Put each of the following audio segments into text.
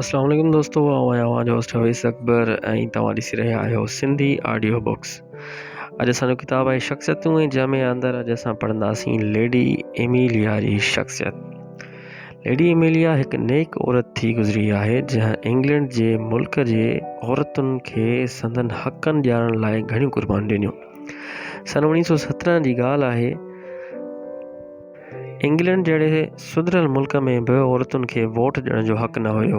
अस्सलाम वालेकुम दोस्तों, आवाज़ होस्ट हवीस अकबर ऐं तव्हां ॾिसी रहिया आहियो सिंधी ऑडियो बुक्स। अॼु असांजो किताबु आहे शख़्सियतूं, ऐं जंहिंमें अंदरि अॼु असां पढ़ंदासीं लेडी एमिलिया जी शख़्सियत। लेडी एमिलिया हिकु नेक औरत थी गुज़री आहे जंहिं इंग्लैंड जे मुल्क जे औरतुनि खे संदनि हक़नि ॾियारण लाइ घणियूं कुर्बानियूं ॾिनियूं। सन 1917 जी ॻाल्हि आहे। इंग्लैंड जहिड़े सुधरियल मुल्क में बि औरतुनि खे वोट ॾियण जो हक़ न हुयो।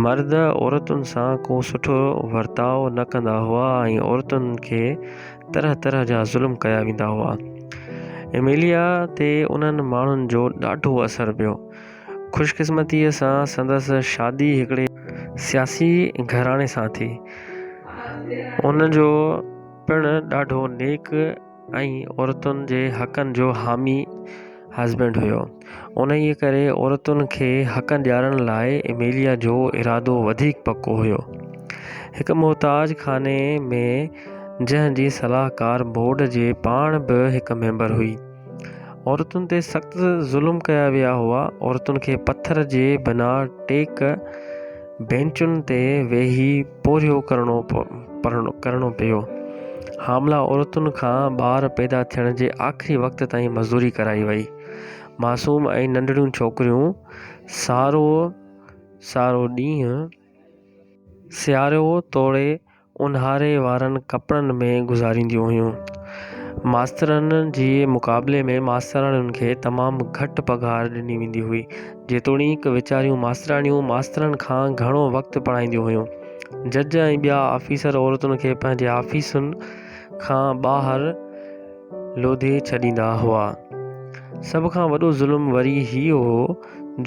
मर्द औरतुनि सां को सुठो वर्ताव न कंदा हुआ ऐं औरतुनि खे तरह तरह जा ज़ुल्म कया वेंदा हुआ। एमिलिया ते उन्हनि माण्हुनि जो ॾाढो असरु पियो। ख़ुशकिस्मतीअ सां संदसि शादी हिकिड़े सियासी घराणे सां थी। उनजो पिणु ॾाढो नेक ऐं औरतुनि जे हक़नि जो हामी हस्बैंड हुयो। उन ई करे औरतुनि खे हक़ ॾियारण लाइ एमिलिया जो इरादो वधीक पको हुयो। हिकु मोहताज खाने में जंहिंजी सलाहकार बोर्ड जे पाण बि हिकु मेंबर हुई। औरतुनि ते सख़्तु ज़ुल्म कया विया हुआ। औरतुनि खे पत्थर जे बिना टेक बेंचुनि ते वेही पोरियो करणो पियो। हामला औरतुनि खां ॿार पैदा थियण जे आख़िरी वक़्त ताईं मज़दूरी कराई वई। मासूम ऐं नंढड़ियूं छोकिरियूं सारो ॾींहुं सियारो तोड़े ऊन्हारे वारनि कपिड़नि में गुज़ारींदियूं हुयूं। मास्तरनि जे मुक़ाबले में मास्तराणियुनि खे तमामु घटि पघार ॾिनी वेंदी हुई, जेतोणीकि वीचारियूं मास्तराणियूं मास्तरनि खां घणो वक़्तु पढ़ाईंदियूं हुयूं। जज ऐं ॿिया ऑफिसर औरतुनि खे पंहिंजे ऑफिसुनि खां ॿाहिरि लोधे छॾींदा हुआ। सभ खां वॾो ज़ुल्म वरी हीउ हो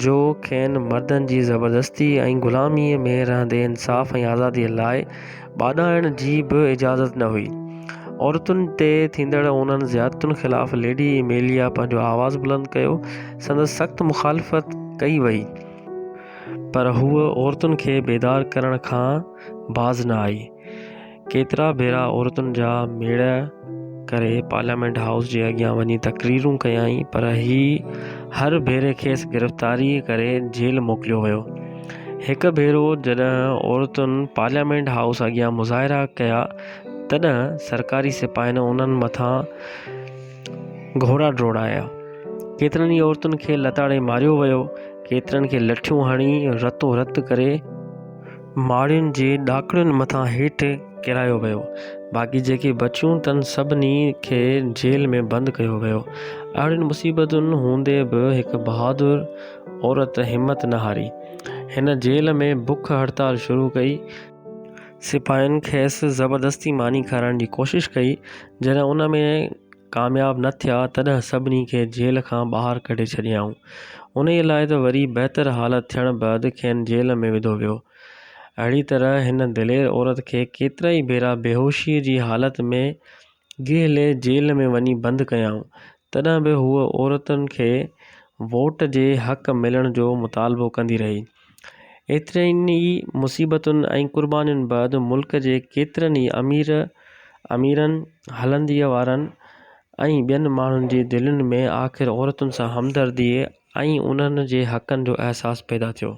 जो खेनि मर्दनि जी ज़बरदस्ती ऐं ग़ुलामीअ में रहंदे इंसाफ़ ऐं आज़ादीअ लाइ ॿाॾाइण जी बि इजाज़त न हुई। औरतुनि ते थींदड़ उन्हनि ज़ियादतुनि ख़िलाफ़ लेडी एमिलिया पंहिंजो आवाज़ बुलंद कयो। संदसि सख़्तु मुख़ालिफ़त कई वई, पर हूअ औरतुनि खे बेदार करण खां बाज़ न आई। केतिरा भेरा औरतुनि जा मेड़ करे पार्लियामेंट हाउस जे अॻियां वञी तक़रीरूं कयाईं, पर ही हर भेरे खेसि गिरफ़्तारी करे जेल मोकिलियो वियो। हिकु भेरो जॾहिं औरतुनि पार्लियामेंट हाउस अॻियां मुज़ाहिरा कया, तॾहिं सरकारी सिपाहियुनि उन्हनि मथां घोड़ा डोड़ाया। केतिरनि ई औरतुनि खे लताड़े मारियो वियो। केतिरनि खे लठियूं हणी रतो रत करे माड़ियुनि जे ॾाकड़ियुनि मथां हेठि किरायो वियो। बाक़ी जेके बचियूं तन सभिनी खे जेल में बंदि कयो वियो। अहिड़ियुनि मुसीबतुनि हूंदे बि हिकु बहादुर औरत हिमत न हारी। हिन जेल में बुख हड़ताल शुरू कई। सिपाहियुनि खेसि ज़बरदस्ती मानी खाराइण जी कोशिशि कई। जॾहिं उन में कामयाबु न थिया, तॾहिं सभिनी खे जेल खां ॿाहिरि कढे छॾियाऊं। उन ई लाइ त वरी बहितर हालत थियण बैदि खेनि जेल में विधो वियो। अहिड़ी तरह हिन दिलेर औरत खे केतिरा ई भेरा बेहोशीअ जी हालत में गिहले जेल में वञी बंदि कयाऊं। तॾहिं बि हूअ औरतुनि खे वोट जे हक़ मिलण जो मुतालबो कंदी रही। एतिरनि ई मुसीबतुनि ऐं क़ुर्बानियुनि बैदि मुल्क जे केतिरनि ई अमीरनि, हलंदीअ वारनि ऐं ॿियनि माण्हुनि जी दिलुनि में आख़िर औरतुनि सां हमदर्दीअ ऐं उन्हनि जे हक़नि जो अहसासु पैदा थियो।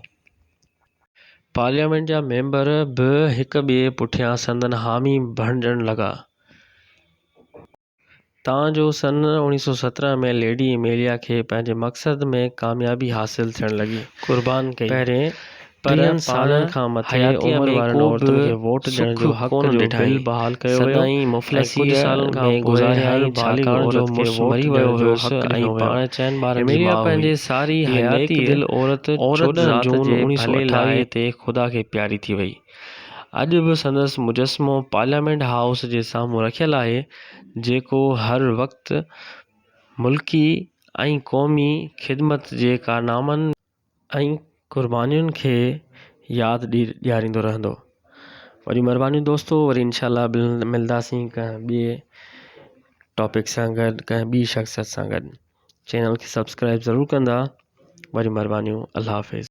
पार्लियामेंट जा मेंबर बि हिक ॿिए पुठियां संदनि हामी बणिजण लॻा। ताजो सन 1917 में लेडी एमिलिया खे पंहिंजे मक़सद में कामयाबी हासिल थियण लॻी। कुर्बान कई। पहिरें पर सालनि खां मथे उमिरि वारनि औरतुनि खे वोट ॾियण जो हक़ जो बिल बहाल कयो वियो। कुझु सालनि खां गुज़ारिया छाकाणि जो मुड़ुसु मरी वियो हुयुसि ऐं पाण चइनि ॿारनि जी माउ हुई। सारी हयाती दिल औरत 14 जून 1928 ते ख़ुदा खे प्यारी थी वई। अॼु बि संदसि मुजस्मो पार्लियामेंट हाउस जे साम्हूं रखियलु आहे, जेको हर वक़्तु मुल्की ऐं क़ौमी ख़िदमत जे कारनामनि ऐं क़ुर्बानियुनि खे यादि ॾियारींदो रहंदो। वरी महिरबानी दोस्तो, वरी इंशाअल्लाह मिलंदासीं कंहिं ॿिए टॉपिक सां गॾु, कंहिं ॿी शख़्सियत सां गॾु। चैनल खे सब्सक्राइब ज़रूरु कंदा। वरी महिरबानी, अल्लाह हाफ़िज़।